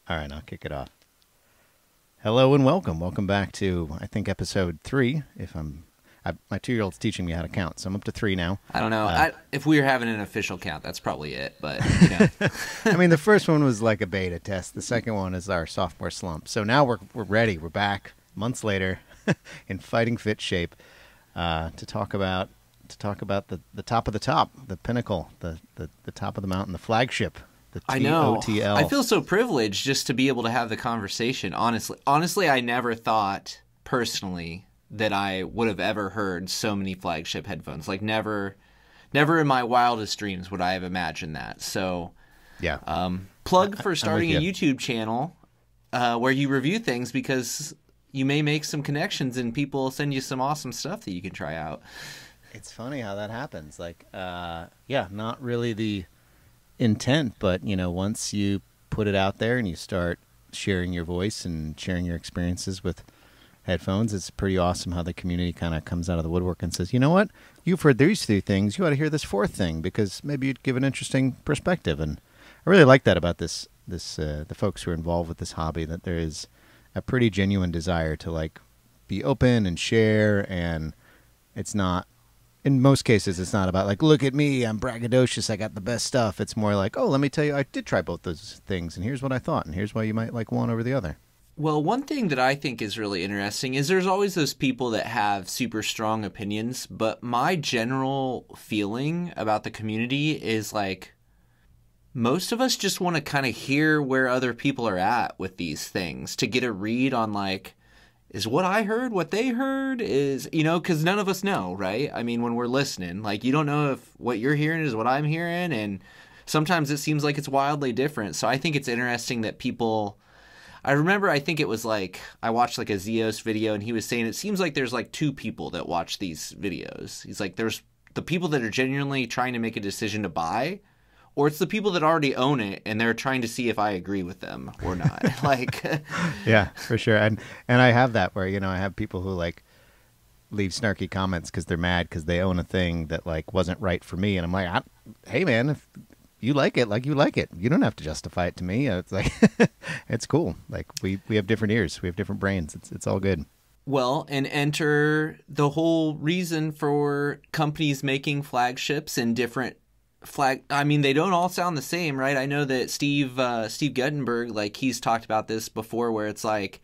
All right, I'll kick it off. Hello and welcome. Welcome back to, I think, episode 3. My 2-year-old's teaching me how to count, so I'm up to 3 now. I don't know. If we were having an official count, that's probably it. But you know. I mean, the first one was like a beta test. The second one is our sophomore slump. So now we're ready. We're back months later in fighting fit shape to talk about the top of the top, the pinnacle, the top of the mountain, the flagship. I know. TOTL. I feel so privileged just to be able to have the conversation. Honestly, I never thought personally that I would have ever heard so many flagship headphones. Like never in my wildest dreams would I have imagined that. So, yeah. Plug for starting a YouTube channel where you review things, because you may make some connections and people send you some awesome stuff that you can try out. It's funny how that happens. Like, not really the intent, but once you put it out there and you start sharing your voice and sharing your experiences with headphones, it's pretty awesome how the community kind of comes out of the woodwork and says, you know what, you've heard these 3 things, you ought to hear this 4th thing because maybe you'd give an interesting perspective. And I really like that about the folks who are involved with this hobby, that there is a pretty genuine desire to like be open and share, and it's not, in most cases, it's not about like, look at me, I'm braggadocious, I got the best stuff. It's more like, oh, let me tell you, I did try both those things, and here's what I thought, and here's why you might like one over the other. Well, one thing that I think is really interesting is there's always those people that have super strong opinions, but my general feeling about the community is like most of us just want to kind of hear where other people are at with these things to get a read on like, is what I heard what they heard? Is, because none of us know, right? I mean, when we're listening, like, you don't know if what you're hearing is what I'm hearing, and sometimes it seems like it's wildly different. So I think it's interesting that people, I remember, I think it was like, I watched like a Zeos video, and he was saying it seems like there's like 2 people that watch these videos. He's like, there's the people that are genuinely trying to make a decision to buy, or it's the people that already own it and they're trying to see if I agree with them or not. Like, yeah, for sure. And I have that where, I have people who like leave snarky comments because they're mad because they own a thing that like wasn't right for me. And I'm like, hey man, if you like it, like you like it, you don't have to justify it to me. It's like, it's cool. Like we have different ears. We have different brains. It's all good. Well, and enter the whole reason for companies making flagships and different I mean, they don't all sound the same, right? I know that Steve Guttenberg, like, he's talked about this before, where it's like,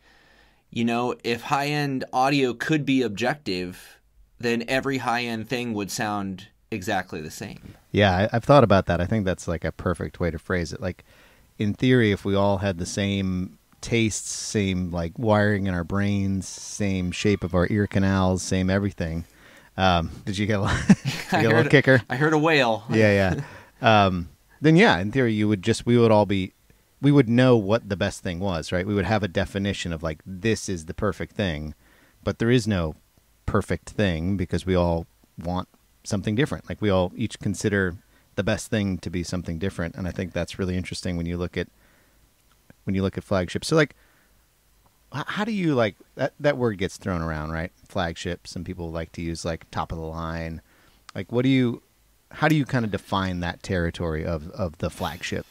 if high-end audio could be objective, then every high-end thing would sound exactly the same. Yeah, I've thought about that. I think that's like a perfect way to phrase it. Like, in theory, if we all had the same tastes, same like wiring in our brains, same shape of our ear canals, same everything. Did you get a little kicker? I heard a whale. Yeah. Then yeah, in theory, we would know what the best thing was, right? We would have a definition of like, this is the perfect thing, but there is no perfect thing because we all want something different. Like we all each consider the best thing to be something different. And I think that's really interesting when you look at flagships. So like, how do you like that word gets thrown around, right? Flagship. Some people like to use like top of the line. Like, how do you kind of define that territory of the flagship?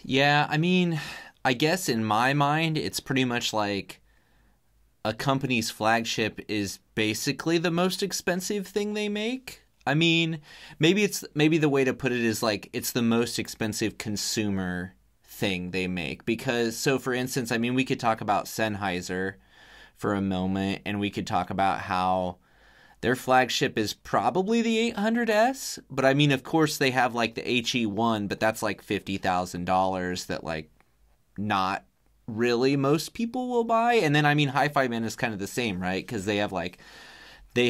Yeah, I mean, I guess in my mind, it's pretty much like a company's flagship is basically the most expensive thing they make. I mean, maybe the way to put it is like it's the most expensive consumer thing they make. Because, so for instance, I mean, we could talk about Sennheiser for a moment, and we could talk about how their flagship is probably the 800S, but I mean, of course, they have like the HE1, but that's like $50,000 that like not really most people will buy. And then, I mean, Hi-Fi Man is kind of the same, right? Because they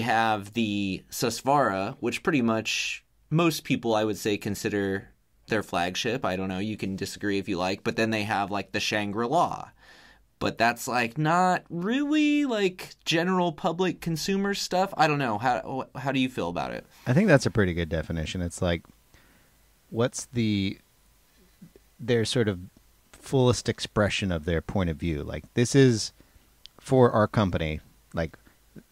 have the Susvara, which pretty much most people, I would say, consider their flagship. I don't know, you can disagree if you like, but then they have like the Shangri-La, but that's like not really like general public consumer stuff. I don't know, how do you feel about it? I think that's a pretty good definition. It's like, what's their sort of fullest expression of their point of view? Like, this is for our company, like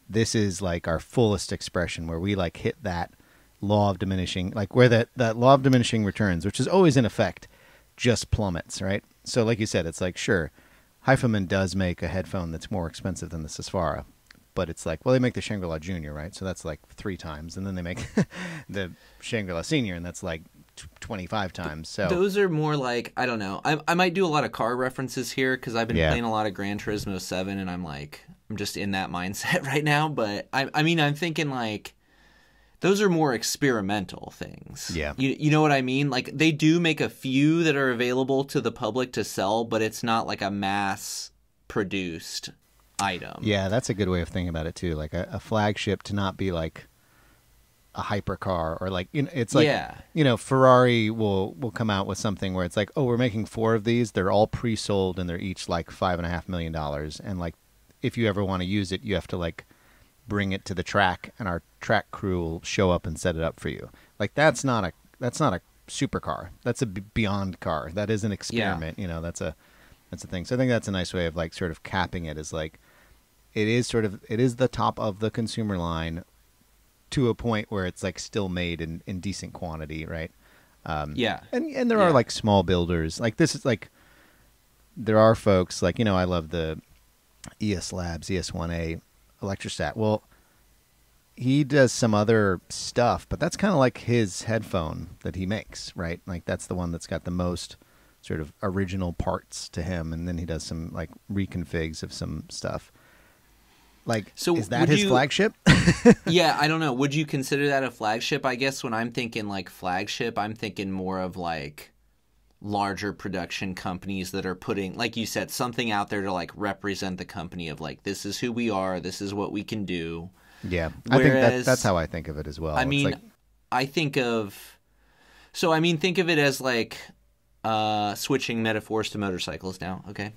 this is like our fullest expression where we like hit that law of diminishing, like where that law of diminishing returns, which is always in effect, just plummets, right? So like you said, it's like, sure, Hyphaman does make a headphone that's more expensive than the Susvara, but it's like, well, they make the Shangri-La Junior, right? So that's like 3 times, and then they make the Shangri-La Senior, and that's like 25 times. So those are more like, I don't know. I might do a lot of car references here because I've been playing a lot of Gran Turismo 7, and I'm just in that mindset right now. But I mean, I'm thinking like those are more experimental things. Yeah. You know what I mean? Like they do make a few that are available to the public to sell, but it's not like a mass produced item. Yeah, that's a good way of thinking about it too. Like a flagship to not be like a hypercar, or like, you know, it's like, you know, Ferrari will come out with something where it's like, oh, we're making 4 of these. They're all pre-sold and they're each like $5.5 million. And like, if you ever want to use it, you have to like bring it to the track, and our track crew will show up and set it up for you. Like that's not a supercar. That's a beyond car. That is an experiment. You know, that's a thing. So I think that's a nice way of like sort of capping it, is like it is the top of the consumer line to a point where it's like still made in decent quantity, right? And there are like small builders. Like this is like, there are folks like, you know, I love the ES Labs, ES1A Electrostat. Well, he does some other stuff, but that's kind of like his headphone that he makes, right? Like that's the one that's got the most sort of original parts to him, and then he does some like reconfigs of some stuff. Like, so is that his flagship? Yeah, I don't know. Would you consider that a flagship? I guess when I'm thinking like flagship, I'm thinking more of like larger production companies that are putting, like you said, something out there to like represent the company of like, this is who we are, this is what we can do. Yeah, whereas, I think that's how I think of it as well. I mean, I think of it as like switching metaphors to motorcycles now. Okay,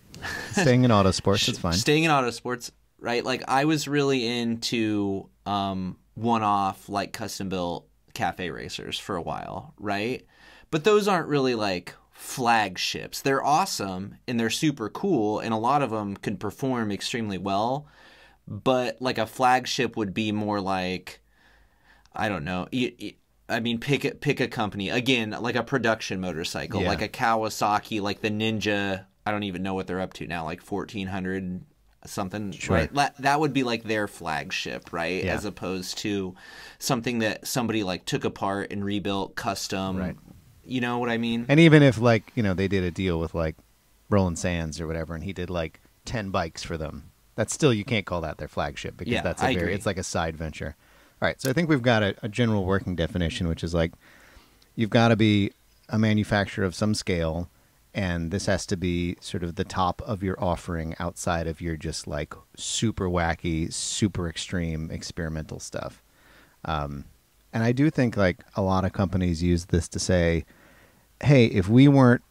staying in auto sports, it's fine. Staying in auto sports, right? Like I was really into one-off, like custom-built cafe racers for a while, right? But those aren't really like flagships. They're awesome and they're super cool, and a lot of them can perform extremely well. But like a flagship would be more like, I don't know. I mean, pick a company again, like a production motorcycle, like a Kawasaki, like the Ninja. I don't even know what they're up to now, like 1400 something. Sure. Right? That would be like their flagship, right? Yeah. As opposed to something that somebody like took apart and rebuilt custom. Right. You know what I mean? And even if like, you know, they did a deal with like Roland Sands or whatever, and he did like 10 bikes for them, that's still, you can't call that their flagship, because that's it's like a side venture. All right, so I think we've got a general working definition, which is like, you've got to be a manufacturer of some scale, and this has to be sort of the top of your offering outside of your just like super wacky, super extreme experimental stuff. And I do think like a lot of companies use this to say, hey, if we weren't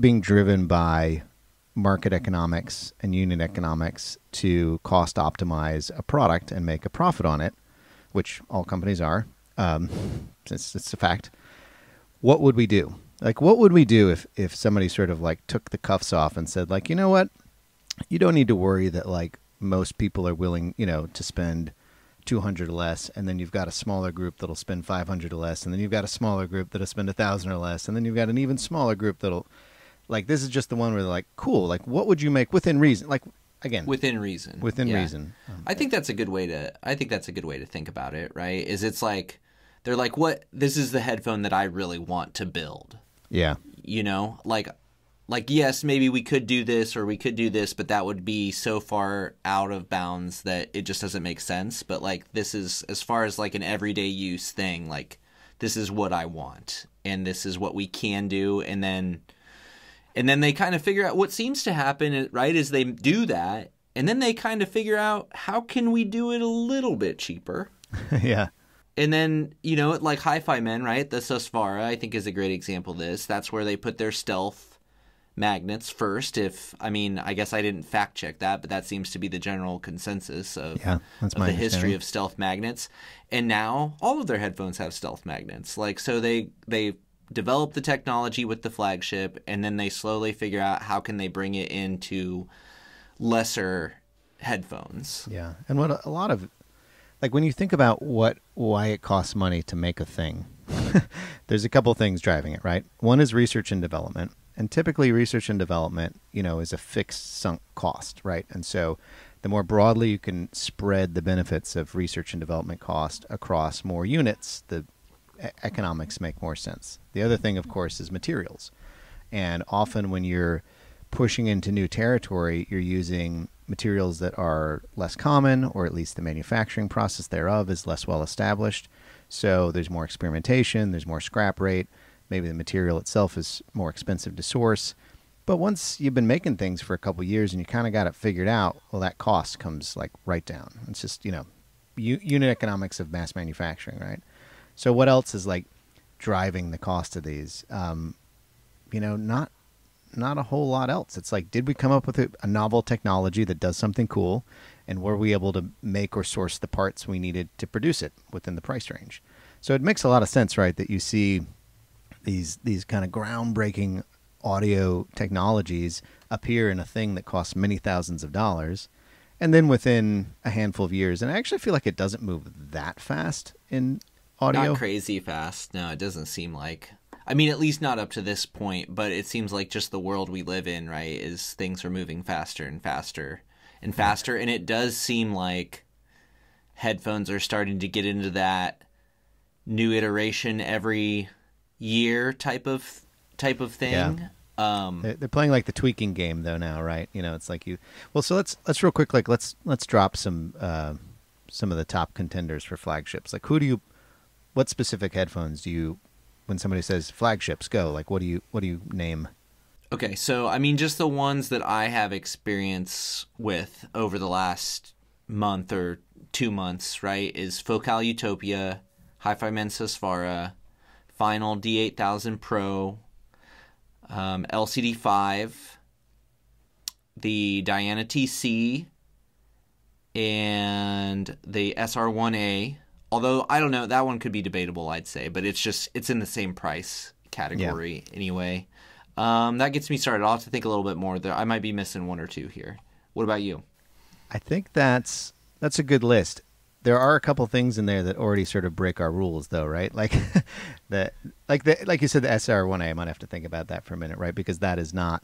being driven by market economics and unit economics to cost optimize a product and make a profit on it, which all companies are, since it's a fact, what would we do? Like, what would we do if somebody sort of like took the cuffs off and said like, you know what, you don't need to worry that like most people are willing, you know, to spend 200 or less, and then you've got a smaller group that'll spend 500 or less, and then you've got a smaller group that'll spend 1,000 or less, and then you've got an even smaller group that'll, like, this is just the one where they're like, cool, like, what would you make within reason? Like, again, within reason. Reason. I think that's a good way to think about it, right? Is it's like, they're like, what, this is the headphone that I really want to build. Yeah. You know, like, yes, maybe we could do this or we could do this, but that would be so far out of bounds that it just doesn't make sense. But like, this is, as far as like an everyday use thing, like, this is what I want, and this is what we can do. And then they kind of figure out what seems to happen, right, is they do that, and then they kind of figure out, how can we do it a little bit cheaper? Yeah. And then, you know, like Hi-Fi Men, right, the Susvara, I think, is a great example of this. That's where they put their stealth magnets first. I guess I didn't fact check that, but that seems to be the general consensus of the history of stealth magnets. And now all of their headphones have stealth magnets. Like, so they develop the technology with the flagship, and then they slowly figure out how can they bring it into lesser headphones. Yeah. And what a lot of, like, when you think about why it costs money to make a thing, there's a couple things driving it, right? One is research and development. And typically research and development, is a fixed sunk cost, right? And so the more broadly you can spread the benefits of research and development cost across more units, the economics make more sense. The other thing, of course, is materials. And often when you're pushing into new territory, you're using materials that are less common, or at least the manufacturing process thereof is less well established. So there's more experimentation, there's more scrap rate. Maybe the material itself is more expensive to source. But once you've been making things for a couple of years and you kind of got it figured out, well, that cost comes like right down. It's just, unit economics of mass manufacturing, right? So what else is like driving the cost of these? Not a whole lot else. It's like, did we come up with a novel technology that does something cool, and were we able to make or source the parts we needed to produce it within the price range? So it makes a lot of sense, right, that you see these kind of groundbreaking audio technologies appear in a thing that costs many thousands of dollars, and then within a handful of years, and I actually feel like it doesn't move that fast in audio. Not crazy fast. No, it doesn't seem like. I mean, at least not up to this point, but it seems like just the world we live in, right, is things are moving faster and faster and faster. And it does seem like headphones are starting to get into that new iteration every year type of thing. Yeah. They're playing like the tweaking game though now, right? It's like so let's real quick, like let's drop some of the top contenders for flagships. Like what specific headphones do you, when somebody says flagships, go, like what do you name? Okay, so I mean, just the ones that I have experience with over the last month or 2 months, right, is Focal Utopia, Hi-Fi Men Susvara, Final D8000 Pro, LCD5, the Diana TC, and the SR-1A. Although, I don't know, that one could be debatable, I'd say. But it's in the same price category anyway. That gets me started. I'll have to think a little bit more. I might be missing one or two here. What about you? I think that's a good list. There are a couple things in there that already sort of break our rules, though, right? Like like you said, the SR-1A. I might have to think about that for a minute, right? Because that is not.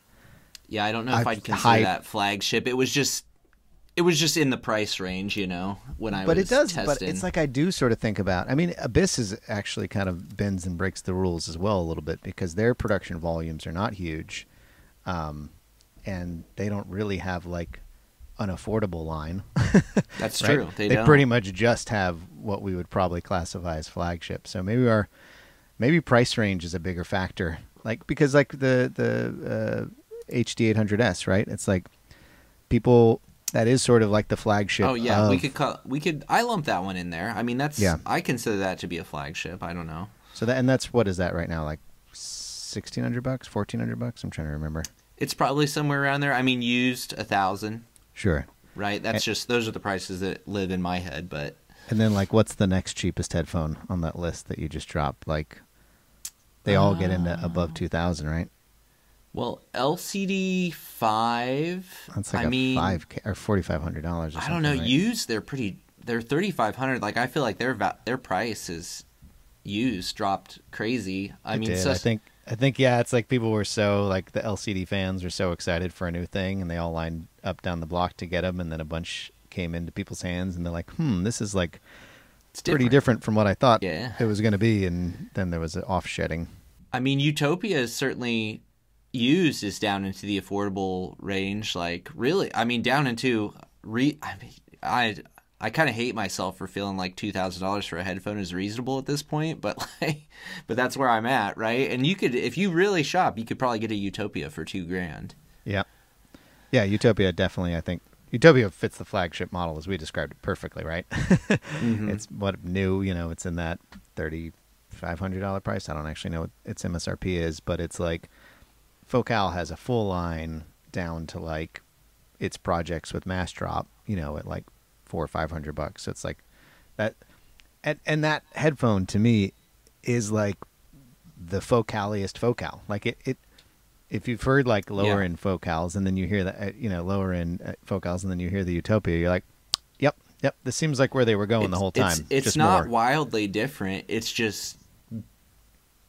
Yeah, I don't know if I'd consider that flagship. It was just in the price range, when I was testing. But it's like I do sort of think about. I mean, Abyss is actually kind of bends and breaks the rules as well a little bit because their production volumes are not huge, and they don't really have like an affordable line. That's right? true. They pretty much just have what we would probably classify as flagship. So maybe price range is a bigger factor. Like because like the HD800S, right? It's like people. That is sort of like the flagship. Oh yeah, we could. I lump that one in there. I mean, I consider that to be a flagship. I don't know. So that's what is that right now? Like $1,600, $1,400? I'm trying to remember. It's probably somewhere around there. I mean, used 1,000. Sure. Right. Those are the prices that live in my head. But and then like, what's the next cheapest headphone on that list that you just dropped? Like, they all get into above 2,000, right? Well, LCD 5. That's like $5,000 or $4,500. I don't know. Right? Used, they're $3,500. Like I feel like their price is used dropped crazy. I think yeah. It's like people were so like the LCD fans were so excited for a new thing, and they all lined up down the block to get them, and then a bunch came into people's hands, and they're like, this is like it's pretty different from what I thought it was going to be, and then there was an offshedding. I mean, Utopia is certainly. Used is down into the affordable range, like really. I mean, down into I kind of hate myself for feeling like $2,000 for a headphone is reasonable at this point, but that's where I'm at, right? And you could, if you really shop, you could probably get a Utopia for $2,000. Yeah, Utopia definitely. I think Utopia fits the flagship model as we described it perfectly, right? Mm-hmm. It's what new, it's in that $3,500 price. I don't actually know what its MSRP is, but it's like. Focal has a full line down to like its projects with mass drop, at like $400 or $500. So it's like that, and that headphone to me is like the focaliest Focal. Like it if you've heard like lower end Focals and then you hear that, lower end Focals and then you hear the Utopia, you're like, yep, this seems like where they were going the whole time. It's just not more. Wildly different. It's just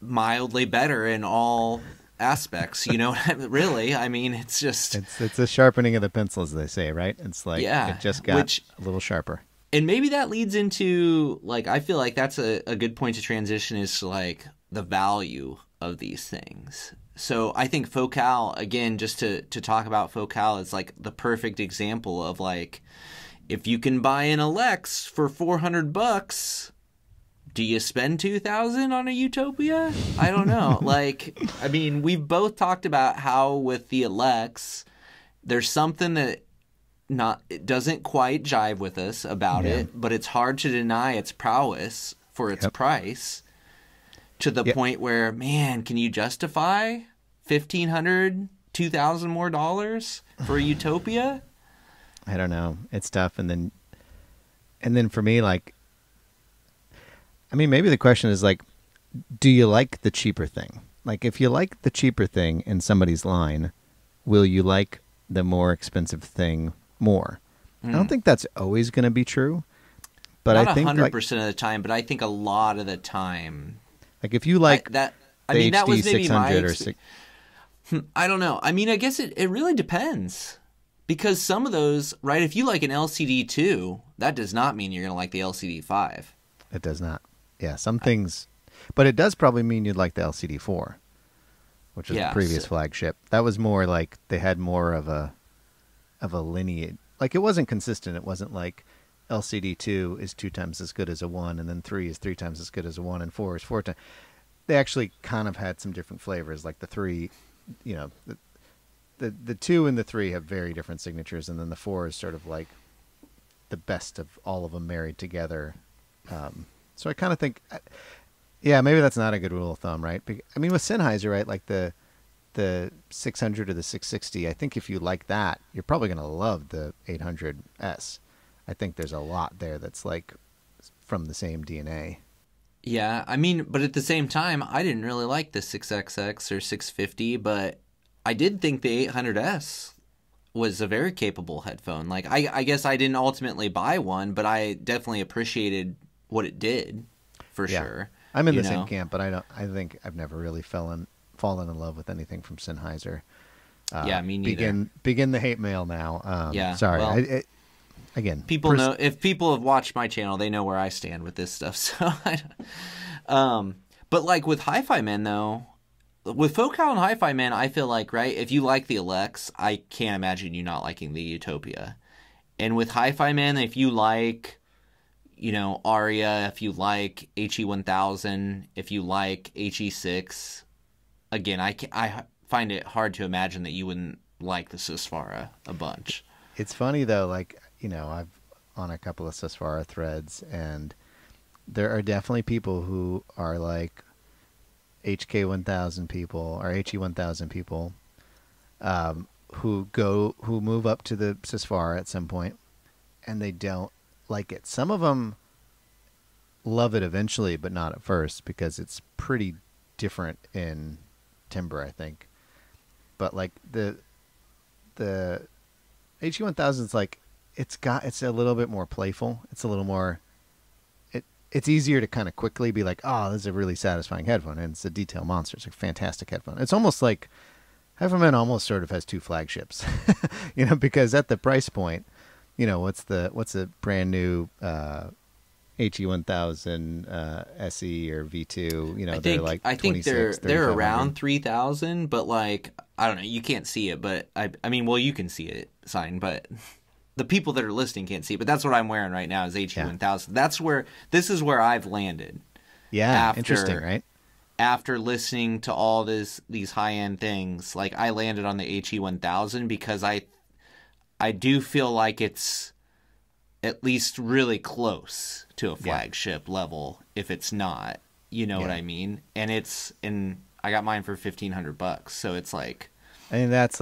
mildly better in all. aspects, you know. Really, I mean, it's just it's a sharpening of the pencil, as they say, right? It's like it just got a little sharper. And maybe that leads into, like, I feel like that's a good point to transition, is like the value of these things. So I think Focal, again, just to talk about Focal, is like the perfect example of, like, if you can buy an Alex for $400, do you spend $2,000 on a Utopia? I don't know. Like, I mean, we've both talked about how with the Alex, there's something that it doesn't quite jive with us about it, but it's hard to deny its prowess for its price, to the point where, man, can you justify $1,500, $2,000 more dollars for a Utopia? I don't know. It's tough. And then for me, like, I mean, maybe the question is, like, do you like the cheaper thing? Like, if you like the cheaper thing in somebody's line, will you like the more expensive thing more? I don't think that's always going to be true, but not I think 100% of the time, but I think a lot of the time. Like, if you like that was maybe 600 or I don't know. I mean, I guess it really depends, because some of those, right? If you like an LCD 2, that does not mean you're going to like the LCD 5. It does not. Yeah, some things, but it does probably mean you'd like the LCD 4, which is the previous flagship. That was more like they had more of a lineage. Like, it wasn't consistent. It wasn't like LCD 2 is 2 times as good as a 1, and then 3 is 3 times as good as a 1, and 4 is 4 times. They actually kind of had some different flavors. Like the 3, you know, the 2 and the 3 have very different signatures, and then the 4 is sort of like the best of all of them married together. So I kind of think, yeah, maybe that's not a good rule of thumb, right? I mean, with Sennheiser, right, like the 600 or the 660, I think if you like that, you're probably going to love the 800S. I think there's a lot there that's like from the same DNA. Yeah, I mean, but at the same time, I didn't really like the 6XX or 650, but I did think the 800S was a very capable headphone. Like, I guess I didn't ultimately buy one, but I definitely appreciated what it did, for sure. I'm in the same camp, but I think I've never really fallen in love with anything from Sennheiser. Yeah, me neither. Begin the hate mail now. Yeah, sorry. Well, again, people know, if people have watched my channel, they know where I stand with this stuff. So, but like with Hi-Fi Men though, with Focal and Hi-Fi Men, I feel like, right, if you like the Alex, I can't imagine you not liking the Utopia. And with Hi-Fi Men, if you like, you know, Aria, if you like HE1000, if you like HE6, again, I find it hard to imagine that you wouldn't like the Susvara a bunch. It's funny though, like, you know, I've on a couple of Susvara threads, and there are definitely people who are like HK1000 people or HE1000 people who move up to the Susvara at some point, and they don't like it. Some of them love it eventually, but not at first, because it's pretty different in timbre, I think. But like the HE1000 is like, it's a little bit more playful. It's a little more, it's easier to kind of quickly be like, oh, this is a really satisfying headphone, and it's a detail monster. It's a fantastic headphone. It's almost like Hi-Fi almost sort of has 2 flagships, you know, because at the price point, you know, what's a brand new HE1000 SE or V2? You know, they're like 26, they're around 3,000, but like, I don't know, you can't see it, but I mean, well, you can see it signed, but the people that are listening can't see it. But that's what I'm wearing right now is HE1000. This is where I've landed. Yeah, interesting, right? After listening to all these high end things, like I landed on the HE1000 because I do feel like it's at least really close to a flagship level, if it's not, you know what I mean? And I got mine for $1,500, so it's like, I mean, that's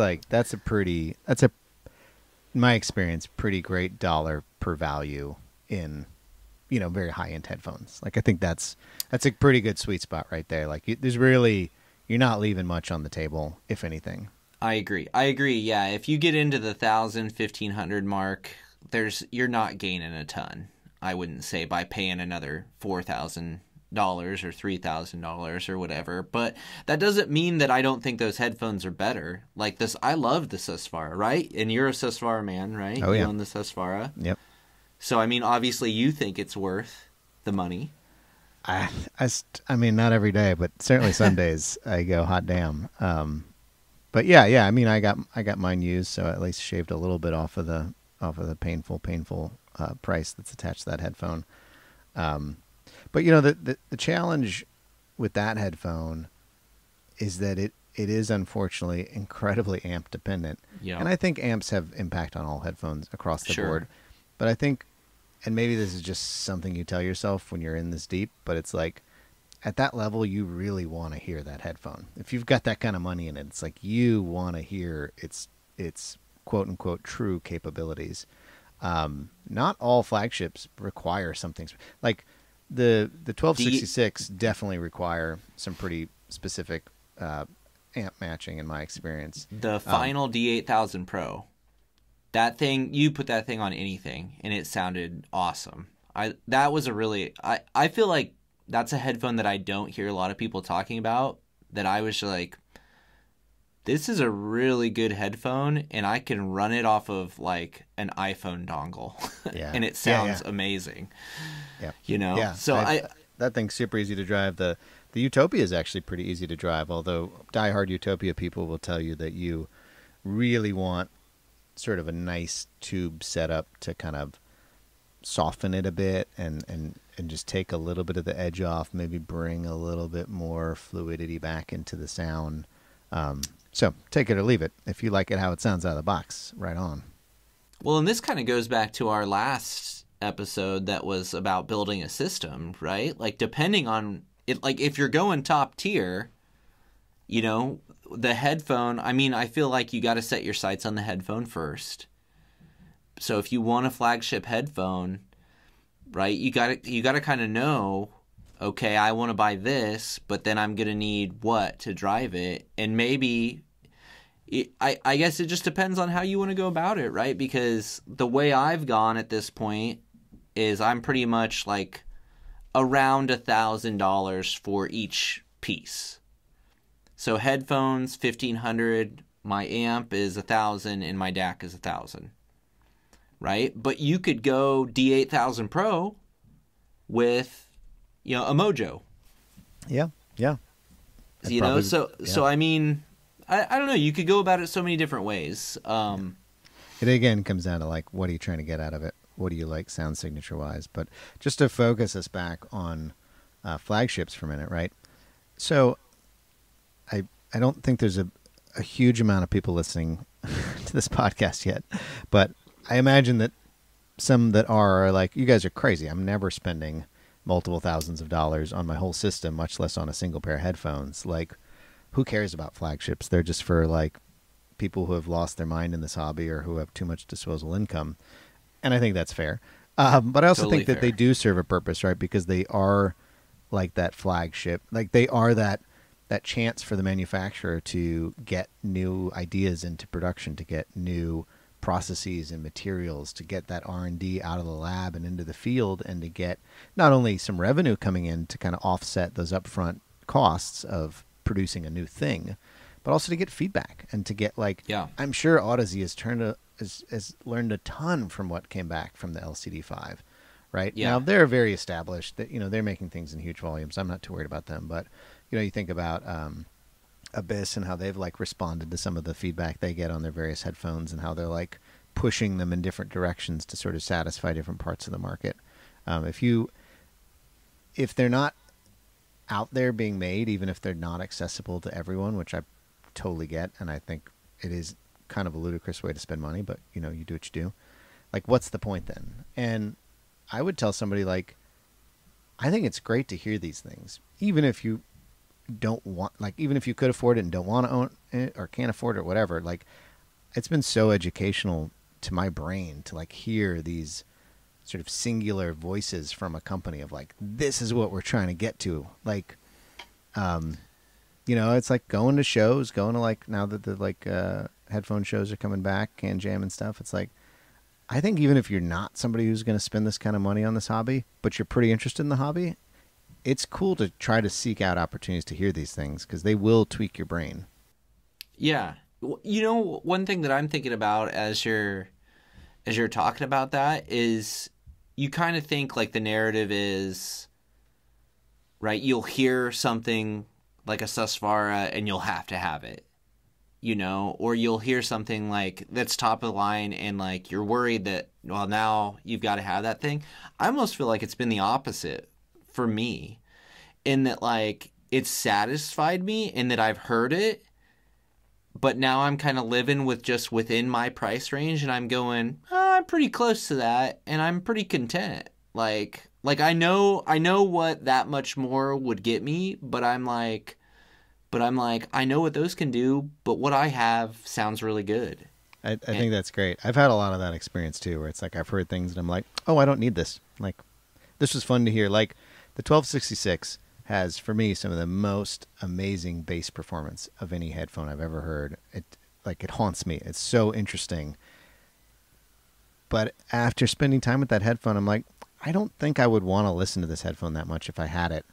in my experience, pretty great dollar per value in, you know, very high end headphones. Like, I think that's a pretty good sweet spot right there. Like, you're not leaving much on the table, if anything. I agree. Yeah, if you get into the 1,000, 1,500 mark, you're not gaining a ton, I wouldn't say, by paying another $4,000 or $3,000 or whatever. But that doesn't mean that I don't think those headphones are better. Like this, I love the Susvara, right? And you're a Susvara man, right? Oh, yeah. You own the Susvara. Yep. So, I mean, obviously you think it's worth the money. I mean, not every day, but certainly some days I go, hot damn. But yeah. I mean, I got mine used, so I at least shaved a little bit off of the painful price that's attached to that headphone. But you know, the challenge with that headphone is that it is unfortunately incredibly amp dependent. Yeah. And I think amps have impact on all headphones across the board. But I think, and maybe this is just something you tell yourself when you're in this deep, but it's like at that level, you really want to hear that headphone. If you've got that kind of money in it, it's like you want to hear its quote unquote true capabilities. Not all flagships require something like the 1266 definitely require some pretty specific amp matching in my experience. The final D8000 Pro, that thing, you put that thing on anything and it sounded awesome. I feel like that's a headphone that I don't hear a lot of people talking about, that I was like, this is a really good headphone and I can run it off of like an iPhone dongle. Yeah. And it sounds amazing. Yeah. You know? Yeah. So that thing's super easy to drive. The Utopia is actually pretty easy to drive, although diehard Utopia people will tell you that you really want sort of a nice tube setup to kind of soften it a bit and just take a little bit of the edge off, maybe bring a little bit more fluidity back into the sound. So take it or leave it. If you like it how it sounds out of the box, right on. Well, and this kind of goes back to our last episode that was about building a system, right? Like depending on it, like if you're going top tier, you know, the headphone, I mean, I feel like you got to set your sights on the headphone first. So if you want a flagship headphone, right, you got to kind of know, okay, I want to buy this, but then I'm going to need what to drive it. And maybe I guess it just depends on how you want to go about it, right? Because the way I've gone at this point is I'm pretty much like around $1,000 for each piece. So headphones, $1,500, my amp is $1,000, and my DAC is $1,000, right? But you could go D8000 Pro with, you know, a Mojo. Yeah. You know, so I mean, I don't know. You could go about it so many different ways. It again comes down to like, what are you trying to get out of it? What do you like sound signature wise? But just to focus us back on flagships for a minute, right? So I don't think there's a huge amount of people listening to this podcast yet, but I imagine that some that are like, you guys are crazy. I'm never spending multiple thousands of dollars on my whole system, much less on a single pair of headphones. Like, who cares about flagships? They're just for like people who have lost their mind in this hobby or who have too much disposable income. And I think that's fair. But I also Totally think that they do serve a purpose, right? Because they are like that flagship, like they are that chance for the manufacturer to get new ideas into production, to get new processes and materials, to get that R&D out of the lab and into the field, and to get not only some revenue coming in to kind of offset those upfront costs of producing a new thing, but also to get feedback and to get like, I'm sure Odyssey has learned a ton from what came back from the LCD5, right? Yeah. Now they're very established that, you know, they're making things in huge volumes. I'm not too worried about them, but you know, you think about Abyss and how they've like responded to some of the feedback they get on their various headphones and how they're like pushing them in different directions to sort of satisfy different parts of the market. If they're not out there being made, even if they're not accessible to everyone, which I totally get, and I think it is kind of a ludicrous way to spend money, but you know, you do what you do. Like, what's the point then? And I would tell somebody like, I think it's great to hear these things, even if you don't want, like, even if you could afford it and don't want to own it or can't afford it or whatever. Like, it's been so educational to my brain to like hear these sort of singular voices from a company of like, this is what we're trying to get to. Like, you know, it's like going to shows, going to like, now that the like headphone shows are coming back, Can Jam and stuff. It's like, I think even if you're not somebody who's going to spend this kind of money on this hobby, but you're pretty interested in the hobby, it's cool to try to seek out opportunities to hear these things because they will tweak your brain. Yeah. You know, one thing that I'm thinking about as you're talking about that is you kind of think like the narrative is, right, you'll hear something like a Susvara and you'll have to have it, you know, or you'll hear something like that's top of the line and like you're worried that, well, now you've got to have that thing. I almost feel like it's been the opposite for me, in that like it's satisfied me in that I've heard it, but now I'm kind of living with just within my price range and I'm going, oh, I'm pretty close to that and I'm pretty content. Like I know what that much more would get me, but I'm like, I know what those can do, but what I have sounds really good. I think that's great. I've had a lot of that experience too, where it's like I've heard things and I'm like, oh, I don't need this. Like, this was fun to hear. Like, the 1266 has, for me, some of the most amazing bass performance of any headphone I've ever heard. It haunts me. It's so interesting. But after spending time with that headphone, I'm like, I don't think I would want to listen to this headphone that much if I had it.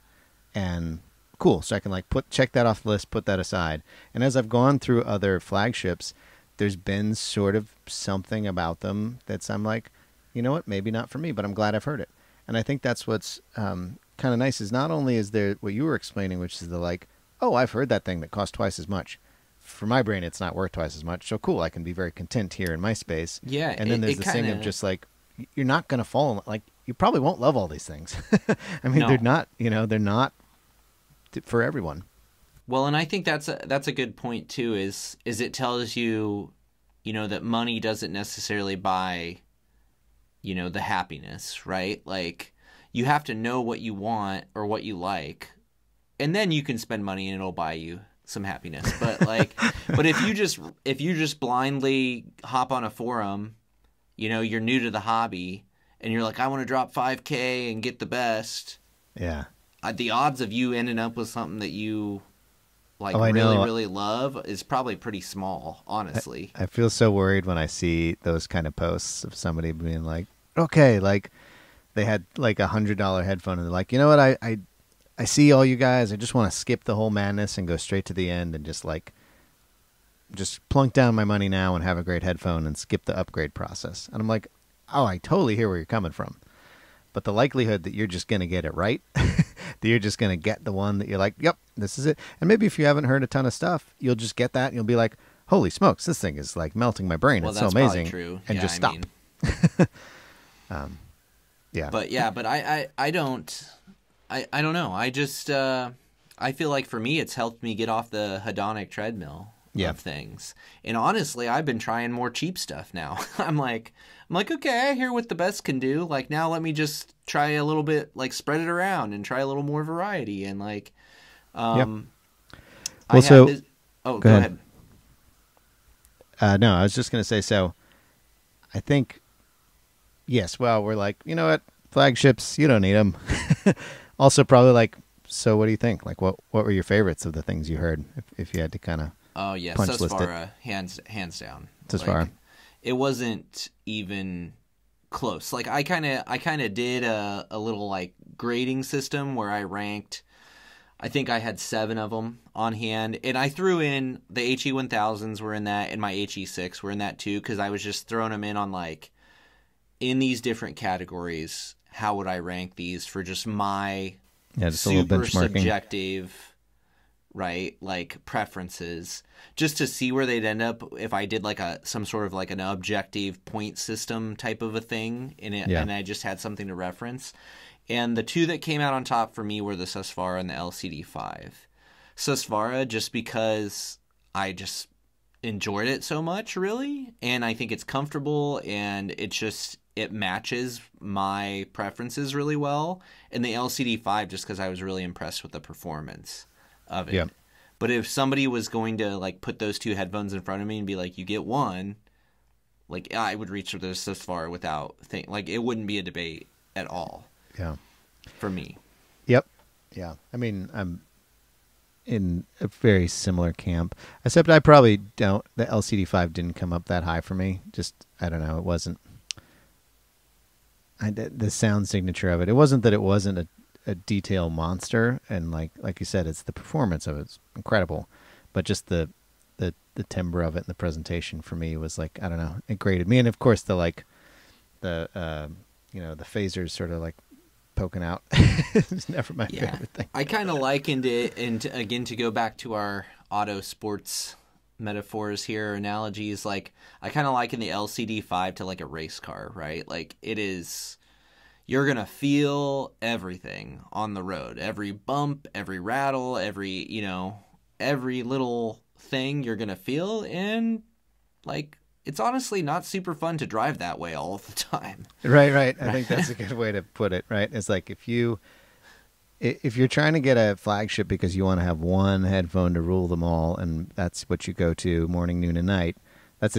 And cool, so I can like check that off the list, put that aside. And as I've gone through other flagships, there's been sort of something about them that's I'm like, you know what, maybe not for me, but I'm glad I've heard it. And I think that's what's kind of nice is not only is there what you were explaining, which is the like, oh, I've heard that thing that costs twice as much. For my brain, it's not worth twice as much. So cool, I can be very content here in my space. Yeah. And then there's this thing of just like, you're not going to fall in, like, you probably won't love all these things. I mean, they're not, they're not for everyone. Well, and I think that's a good point too, is it tells you, that money doesn't necessarily buy, the happiness, right? Like, you have to know what you want or what you like, and then you can spend money and it'll buy you some happiness. But like, but if you just blindly hop on a forum, you're new to the hobby and you're like, I want to drop $5,000 and get the best. Yeah. The odds of you ending up with something that you like really love is probably pretty small, honestly. I feel so worried when I see those kind of posts of somebody being like, okay, like they had like $100 headphone and they're like, you know what, I see all you guys. I just want to skip the whole madness and go straight to the end and just plunk down my money now and have a great headphone and skip the upgrade process. And I'm like, oh, I totally hear where you're coming from. But the likelihood that you're just going to get it right, that you're just going to get the one that you're like, yep, this is it. And maybe if you haven't heard a ton of stuff, you'll just get that and you'll be like, holy smokes, this thing is like melting my brain. Well, it's so amazing. True. And just stop. Yeah. But I don't know. I just, I feel like for me, it's helped me get off the hedonic treadmill of things. And honestly, I've been trying more cheap stuff now. I'm like, okay, I hear what the best can do. Like, now let me just try a little bit, like, spread it around and try a little more variety. And like, well, go ahead. No, I was just going to say, so I think, yes, well, we're like, you know what, flagships, you don't need them. Also, probably like, so what do you think? Like, what were your favorites of the things you heard, if you had to kind of punch list it? hands down. Susvara. Like, it wasn't even close. Like, I kind of did a little like grading system where I ranked. I think I had 7 of them on hand, and I threw in the HE1000s were in that, and my HE6 were in that too, because I was just throwing them in on like, in these different categories, how would I rank these for just my super subjective, right, like preferences, just to see where they'd end up if I did like some sort of like an objective point system type of a thing in it, and I just had something to reference. And the 2 that came out on top for me were the Susvara and the LCD5. Susvara, just because I just enjoyed it so much, really, and I think it's comfortable and it matches my preferences really well. And the LCD5 just because I was really impressed with the performance of it. Yeah. But if somebody was going to like put those 2 headphones in front of me and be like, you get one, like I would reach for the Susvara without like it wouldn't be a debate at all. Yeah. For me. Yep. Yeah. I mean, I'm in a very similar camp, except I probably don't. The LCD5 didn't come up that high for me. Just, I don't know. It wasn't the sound signature of it. It wasn't that it wasn't a detail monster, and like you said, it's the performance of it's incredible, but just the timbre of it and the presentation for me was like, I don't know, it grated me. And of course the the phasers sort of like poking out. It's never my favorite thing. I kind of likened it, and again, to go back to our auto sports metaphors here, analogies, like I kind of liken the LCD5 to like a race car, right? Like it is, you're going to feel everything on the road, every bump, every rattle, every little thing you're going to feel. And like, it's honestly not super fun to drive that way all the time. Right. I think that's a good way to put it, right? It's like if you're trying to get a flagship because you want to have one headphone to rule them all, and that's what you go to morning, noon, and night, that's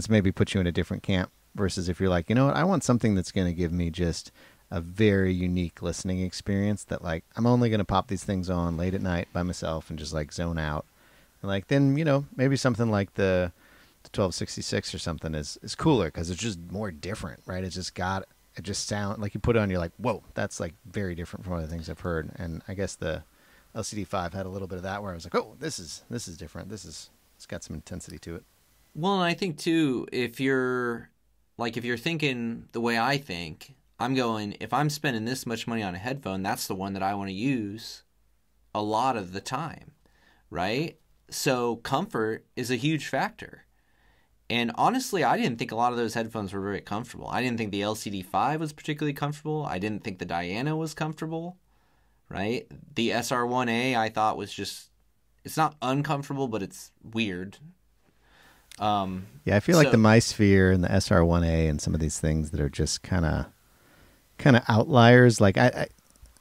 maybe put you in a different camp, versus if you're like, you know what, I want something that's going to give me just a very unique listening experience, that like I'm only going to pop these things on late at night by myself and just like zone out. And like then, maybe something like the 1266 or something is cooler because it's just more different, right? It just sound like you put it on, you're like, whoa, that's like very different from other things I've heard. And I guess the LCD5 had a little bit of that, where I was like, oh, this is different. It's got some intensity to it. Well, and I think too, if you're thinking the way I think, I'm going, if I'm spending this much money on a headphone, that's the one that I want to use a lot of the time, right? So comfort is a huge factor. And honestly, I didn't think a lot of those headphones were very comfortable. I didn't think the LCD5 was particularly comfortable. I didn't think the Diana was comfortable, right? The SR-1A I thought was just, it's not uncomfortable, but it's weird. Yeah, I feel like the MySphere and the SR-1A and some of these things that are just kind of outliers. Like I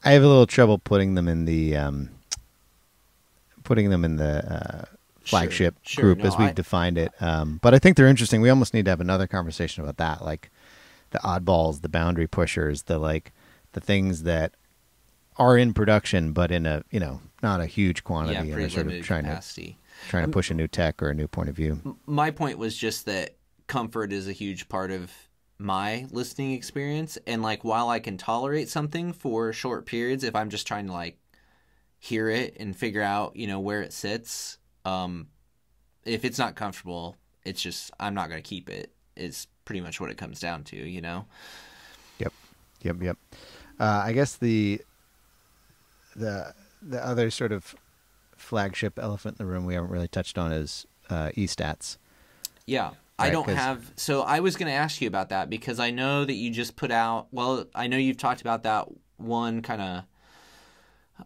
have a little trouble putting them in the flagship group as we've defined it. But I think they're interesting. We almost need to have another conversation about that, like the oddballs, the boundary pushers, the things that are in production but in a not a huge quantity, and are sort of trying to push a new tech or a new point of view. My point was just that comfort is a huge part of my listening experience, and like while I can tolerate something for short periods, if I'm just trying to like hear it and figure out where it sits, if it's not comfortable, it's just, I'm not going to keep it. It's pretty much what it comes down to, Yep. I guess the other sort of flagship elephant in the room we haven't really touched on is eStats. Yeah. Right, I don't have, so I was going to ask you about that, because I know that you just put out, I know you've talked about that one kind of,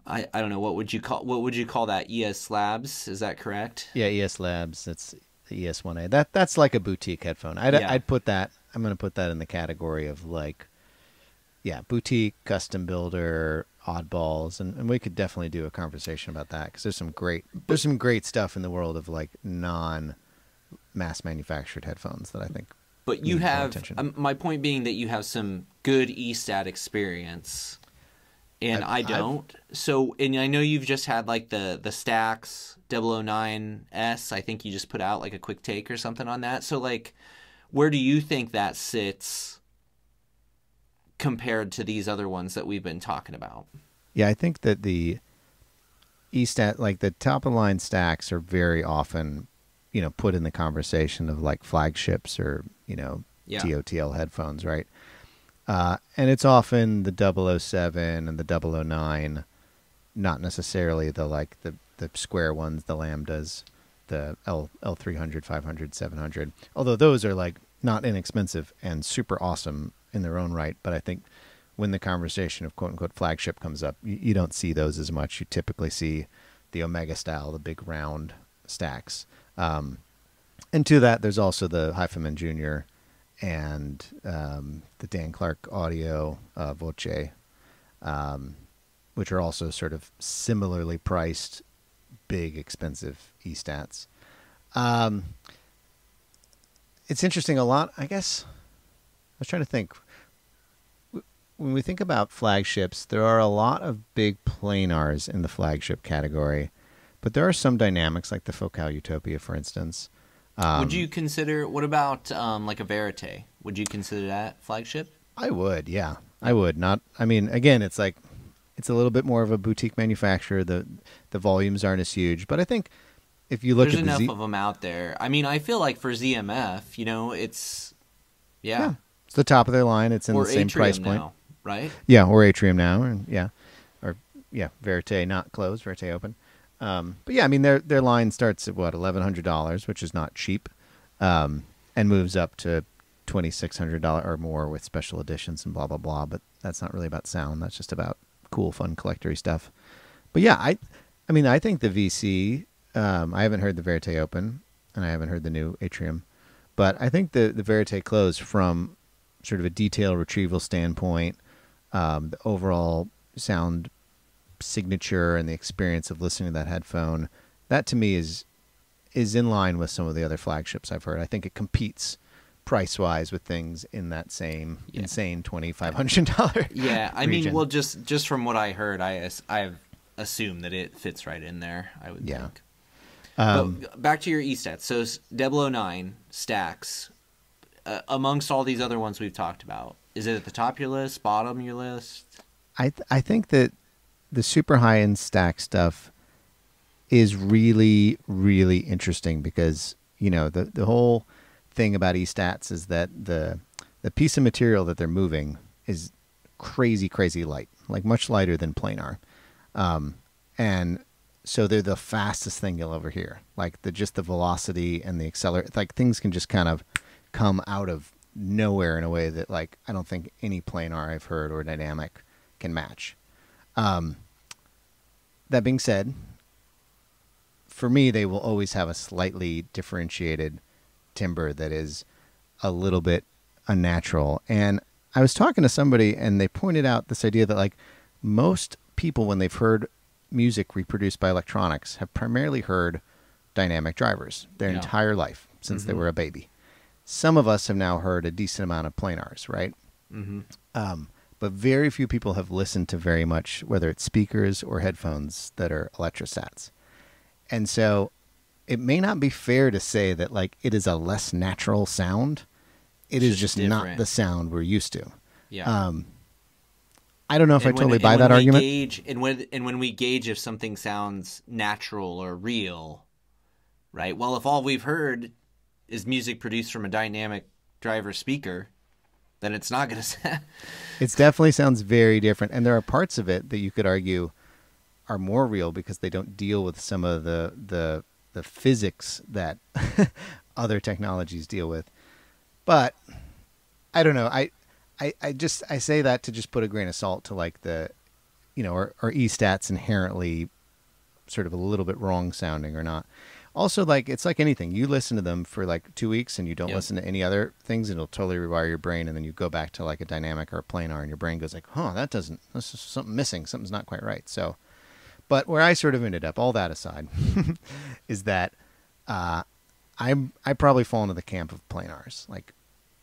I don't know, what would you call that? ES Labs, is that correct? Yeah, ES Labs. That's the ES1A. That's like a boutique headphone. I'd put that. I'm going to put that in the category of like, yeah, boutique, custom builder, oddballs, and we could definitely do a conversation about that, because there's some great stuff in the world of like non-mass manufactured headphones that I think. But you have my point being that you have some good eStat experience. And I don't. And I know you've just had like the Stax 009s. I think you just put out like a quick take or something on that. So like, where do you think that sits compared to these other ones that we've been talking about? Yeah, I think that the eStat, like the top of the line Stax, are very often, put in the conversation of like flagships or, DOTL headphones, right? And it's often the 007 and the 009, not necessarily the square ones, the Lambdas, the L300, 500, 700. Although those are like not inexpensive and super awesome in their own right. But I think when the conversation of quote unquote flagship comes up, you don't see those as much. You typically see the Omega style, the big round Stax. And to that, there's also the Hyphaman Jr. and the Dan Clark Audio Voce, which are also sort of similarly priced, big, expensive eStats. It's interesting a lot, I guess. I was trying to think. When we think about flagships, there are a lot of big planars in the flagship category, but there are some dynamics, like the Focal Utopia, for instance. Would you consider, what about like a Verite? Would you consider that flagship? I would, yeah. I would. Not, I mean, again, it's like, it's a little bit more of a boutique manufacturer. The volumes aren't as huge, but I think if you look There's at enough of them out there. I mean, I feel like for ZMF, it's yeah, it's the top of their line. It's in or the same Atrium price point, now, right? Yeah, or Atrium now, and Verite not closed, Verite open. But yeah, I mean their line starts at what, $1,100, which is not cheap, and moves up to $2,600 or more with special editions and blah blah blah. But that's not really about sound. That's just about cool, fun, collectory stuff. But yeah, I mean I think the VC. I haven't heard the Verite open, and I haven't heard the new Atrium, but I think the Verite closed from sort of a detail retrieval standpoint, the overall sound signature and the experience of listening to that headphone, that to me is in line with some of the other flagships I've heard. I think it competes price-wise with things in that same insane $2,500 Yeah, I region. mean, well, just from what I heard, I've assumed that it fits right in there, I would think. But back to your e-stats. So 009, Stax, amongst all these other ones we've talked about, is it at the top of your list, bottom of your list? I think that the super high-end Stax stuff is really, really interesting because, the whole thing about e-stats is that the piece of material that they're moving is crazy, crazy light, like much lighter than planar. And so they're the fastest thing you'll ever hear. Like just the velocity and the accelerate, like things can just kind of come out of nowhere in a way that like I don't think any planar I've heard or dynamic can match. That being said, for me, they will always have a slightly differentiated timbre that is a little bit unnatural. And I was talking to somebody and they pointed out this idea that like most people, when they've heard music reproduced by electronics, have primarily heard dynamic drivers their entire life since they were a baby. Some of us have now heard a decent amount of planars, right? But very few people have listened to very much, whether it's speakers or headphones that are electrostats. And so it may not be fair to say that like it is a less natural sound. It is just not the sound we're used to. Yeah. I don't know if I totally buy that argument. When we gauge if something sounds natural or real, right? Well, if all we've heard is music produced from a dynamic driver speaker, then it's not going to sound... It definitely sounds very different. And there are parts of it that you could argue are more real because they don't deal with some of the physics that other technologies deal with. But I don't know. I say that to just put a grain of salt to like the, are e-stats inherently sort of a little bit wrong sounding or not? Also, like, it's like anything. You listen to them for like 2 weeks and you don't listen to any other things, and it'll totally rewire your brain. And then you go back to like a dynamic or a planar and your brain goes like, this is something missing. Something's not quite right. So, but where I sort of ended up, all that aside, is that I probably fall into the camp of planars. Like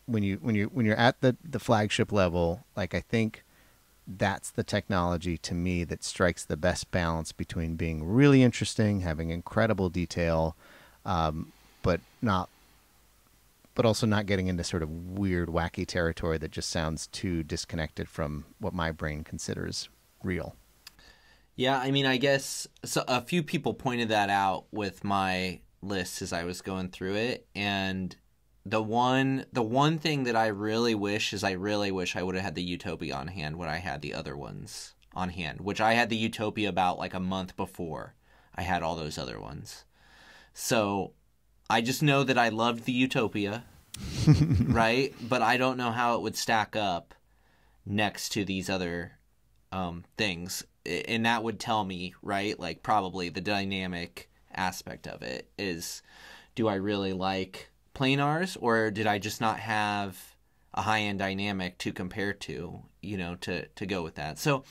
when you're at the flagship level, like I think that's the technology to me that strikes the best balance between being really interesting, having incredible detail, but also not getting into sort of weird, wacky territory that just sounds too disconnected from what my brain considers real. Yeah, I mean, I guess so. A few people pointed that out with my list as I was going through it, and the one thing that I really wish I would have had the Utopia on hand when I had the other ones on hand, which I had the Utopia about like a month before I had all those other ones. So I just know that I loved the Utopia, right? But I don't know how it would stack up next to these other things. And that would tell me, right, like probably the dynamic aspect of it is, do I really like planars, or did I just not have a high-end dynamic to compare to, to go with that? So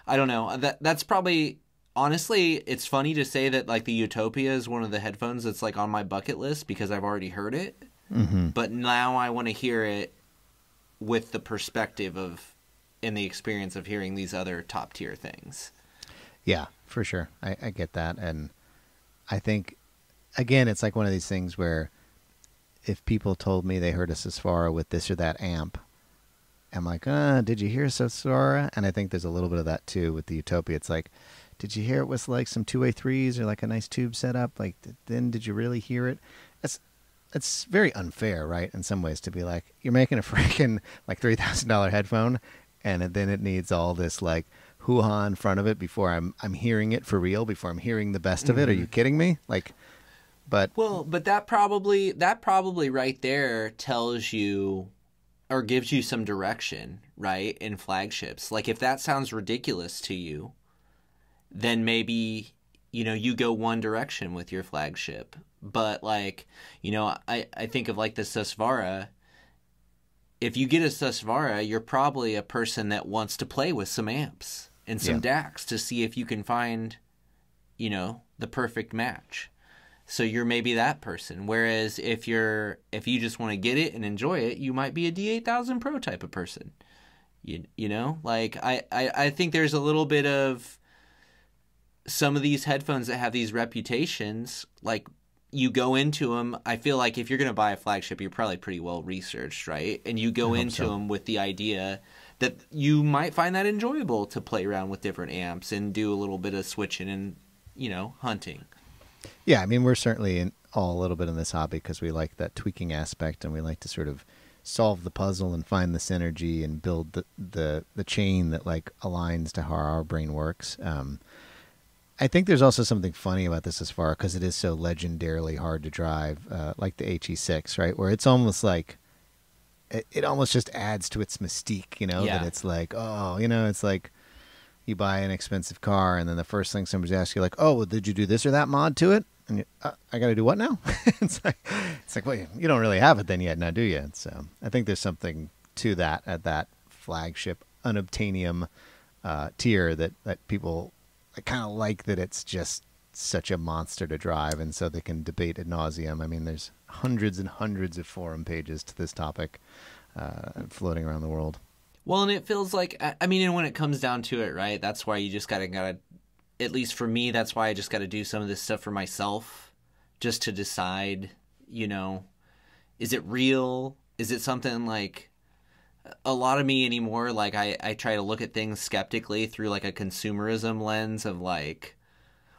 I don't know. That's probably, honestly, it's funny to say that like the Utopia is one of the headphones that's like on my bucket list because I've already heard it. Mm-hmm. But now I want to hear it with the perspective of, and the experience of hearing these other top tier things. Yeah, for sure. I get that. And I think, again, it's like one of these things where if people told me they heard a Susvara with this or that amp, I'm like, did you hear Susvara? And I think there's a little bit of that too with the Utopia. It's like, did you hear it was like some two-way threes or like a nice tube setup? Like, then did you really hear it? It's very unfair, right? In some ways, to be like, you're making a freaking like $3,000 headphone, and then it needs all this like hoo-ha in front of it before I'm hearing it for real, before I'm hearing the best of it. Are you kidding me? Like, but that probably right there tells you or gives you some direction, right? In flagships, like if that sounds ridiculous to you, then maybe, you go one direction with your flagship. But like, I think of like the Susvara. If you get a Susvara, you're probably a person that wants to play with some amps and some DACs to see if you can find, the perfect match. So you're maybe that person. Whereas if you just want to get it and enjoy it, you might be a D8000 Pro type of person. Like I think there's a little bit of some of these headphones that have these reputations, like you go into them. I feel like if you're going to buy a flagship, you're probably pretty well researched, right? And you go into them with the idea that you might find that enjoyable to play around with different amps and do a little bit of switching and, hunting. Yeah, I mean, we're certainly all a little bit in this hobby because we like that tweaking aspect, and we like to sort of solve the puzzle and find the synergy and build the chain that like aligns to how our brain works. I think there's also something funny about this as far because it is so legendarily hard to drive, like the HE6, right? Where it's almost like it almost just adds to its mystique, that it's like, it's like you buy an expensive car and then the first thing somebody's asking you like, oh, well, did you do this or that mod to it? And you, I got to do what now? It's like, well, you don't really have it then yet, now do you? So I think there's something to that at that flagship unobtainium tier that people kind of like, that it's just such a monster to drive, and so they can debate ad nauseum. I mean, there's hundreds and hundreds of forum pages to this topic floating around the world. Well, and it feels like, I mean, and when it comes down to it, right, that's why you just gotta, at least for me, that's why I just gotta do some of this stuff for myself, just to decide, is it real? Is it something like, a lot of me anymore, like I try to look at things skeptically through like a consumerism lens of like,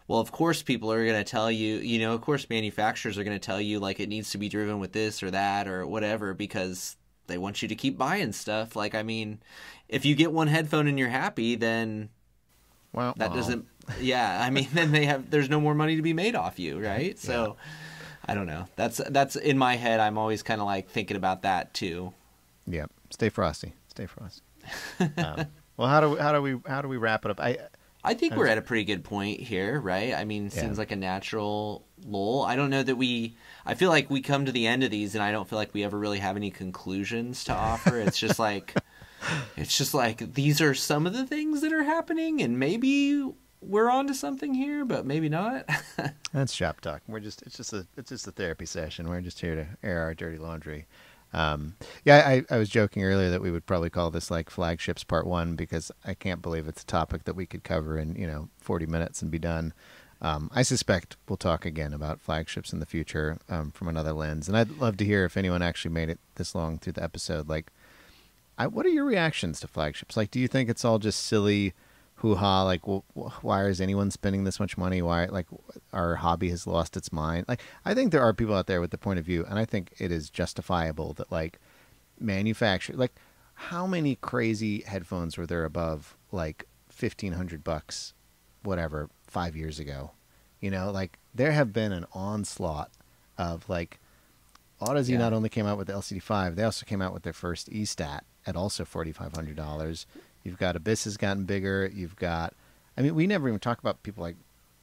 well, of course people are going to tell you, of course manufacturers are going to tell you like it needs to be driven with this or that or whatever because they want you to keep buying stuff. Like, I mean, if you get one headphone and you're happy, then doesn't, I mean, then there's no more money to be made off you, right? So I don't know. That's in my head. I'm always kind of like thinking about that too. Yeah. Stay frosty. Well, how do we wrap it up? I think we're at a pretty good point here, right? I mean, seems like a natural lull. I don't know that I feel like we come to the end of these and I don't feel like we ever really have any conclusions to offer. It's just like, these are some of the things that are happening and maybe we're onto something here, but maybe not. That's shop talk. It's just a therapy session. We're just here to air our dirty laundry. I was joking earlier that we would probably call this like Flagships Part 1 because I can't believe it's a topic that we could cover in 40 minutes and be done. I suspect we'll talk again about flagships in the future from another lens, and I'd love to hear if anyone actually made it this long through the episode. Like, what are your reactions to flagships? Like, do you think it's all just silly hoo-ha? Like, why is anyone spending this much money? Why, like, our hobby has lost its mind? Like, I think there are people out there with the point of view, and I think it is justifiable that, like, manufacture, like, how many crazy headphones were there above, like, $1,500, whatever, 5 years ago? Like, there have been an onslaught of, like, Audeze not only came out with the LCD5, they also came out with their first E-Stat at also $4,500. You've got Abyss has gotten bigger. You've got, I mean, we never even talk about people like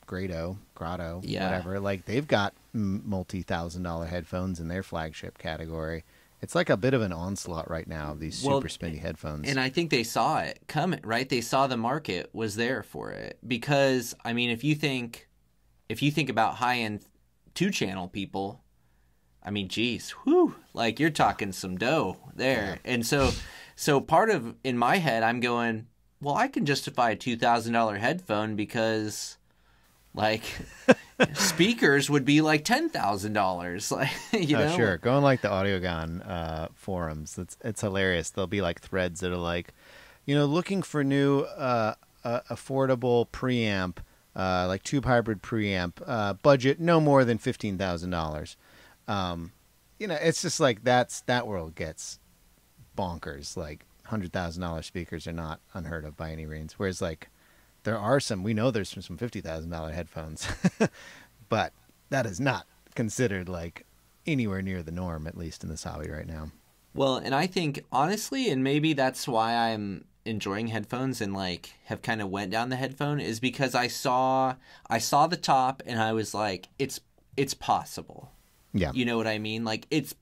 Grotto, whatever. Like, they've got multi-$1,000 headphones in their flagship category. It's like a bit of an onslaught right now of these super spendy headphones. And I think they saw it coming, right? They saw the market was there for it. Because, I mean, if you think about high-end 2-channel people, I mean, geez, whew, like you're talking some dough there. Yeah. And so part of, in my head, I'm going, well, I can justify a $2,000 headphone because Like, speakers would be like $10,000. Like, you know? Sure. Go on like the Audiogon forums. It's hilarious. There'll be like threads that are like, looking for new affordable preamp, like tube hybrid preamp, budget no more than $15,000. It's just like that world gets bonkers. Like $100,000 speakers are not unheard of by any means. Whereas like we know there's some $50,000 headphones, but that is not considered like anywhere near the norm, at least in this hobby right now. Well, and I think honestly, and maybe that's why I'm enjoying headphones and like have kind of went down the headphone, is because I saw the top and I was like, it's possible. Yeah. You know what I mean? Like it's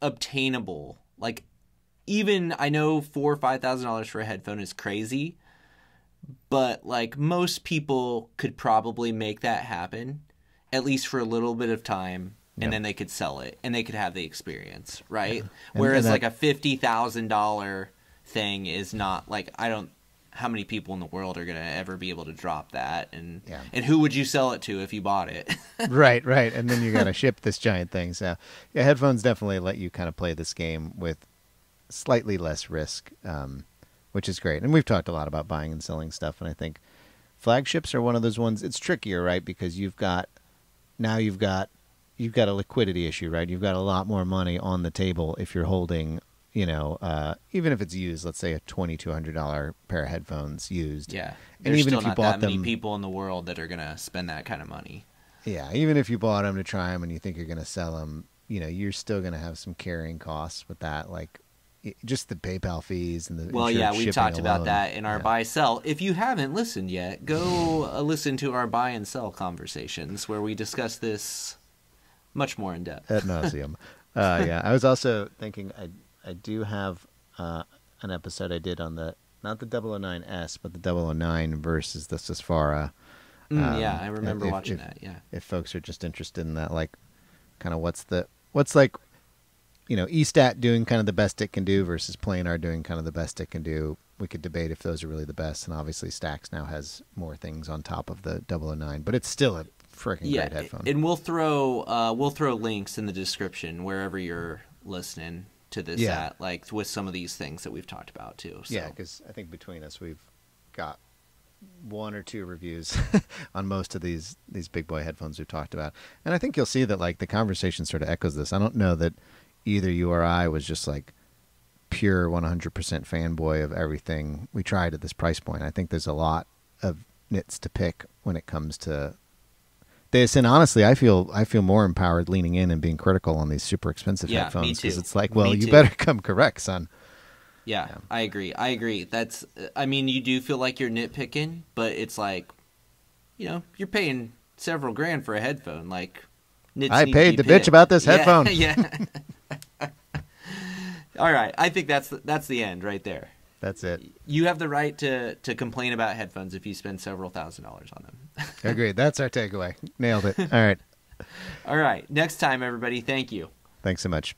obtainable. Like even I know $4,000 or $5,000 for a headphone is crazy, but like most people could probably make that happen, at least for a little bit of time, and then they could sell it and they could have the experience, right? Yeah. Whereas like a $50,000 thing is not like, how many people in the world are going to ever be able to drop that? And who would you sell it to if you bought it? Right. And then you got to ship this giant thing. So yeah, headphones definitely let you kind of play this game with slightly less risk, which is great. And we've talked a lot about buying and selling stuff. And I think flagships are one of those ones. It's trickier, right? Because you've got a liquidity issue, right? You've got a lot more money on the table if you're holding, even if it's used, let's say a $2,200 pair of headphones used. Yeah. And even if you bought them, many people in the world that are going to spend that kind of money. Yeah. Even if you bought them to try them and you think you're going to sell them, you're still going to have some carrying costs with that. Like just the PayPal fees and the we talked about that in our buy sell. If you haven't listened yet, go listen to our buy and sell conversations where we discuss this much more in depth. Ad nauseum. I was also thinking I do have an episode I did on not the 009s, but the 009 versus the Susvara. I remember watching that. Yeah. If folks are just interested in that, like kind of what's like, eStat doing kind of the best it can do versus Planar doing kind of the best it can do. We could debate if those are really the best. And obviously Stax now has more things on top of the 009, but it's still a freaking great headphone. And we'll throw links in the description wherever you're listening to this at, like with some of these things that we've talked about too. So. Yeah, because I think between us we've got 1 or 2 reviews on most of these big boy headphones we've talked about, and I think you'll see that like the conversation sort of echoes this. I don't know that either you or I was just like pure 100% fanboy of everything we tried at this price point. I think there's a lot of nits to pick when it comes to this, and honestly, I feel more empowered leaning in and being critical on these super expensive headphones, because it's like, well, you better come correct, son. Yeah, I agree. You do feel like you're nitpicking, but it's like, you're paying several grand for a headphone. Like, I paid to bitch about this headphone. Yeah. All right, I think that's the end right there. That's it. You have the right to complain about headphones if you spend several $1,000s on them. Agreed. That's our takeaway. Nailed it. All right. All right. Next time, everybody. Thank you. Thanks so much.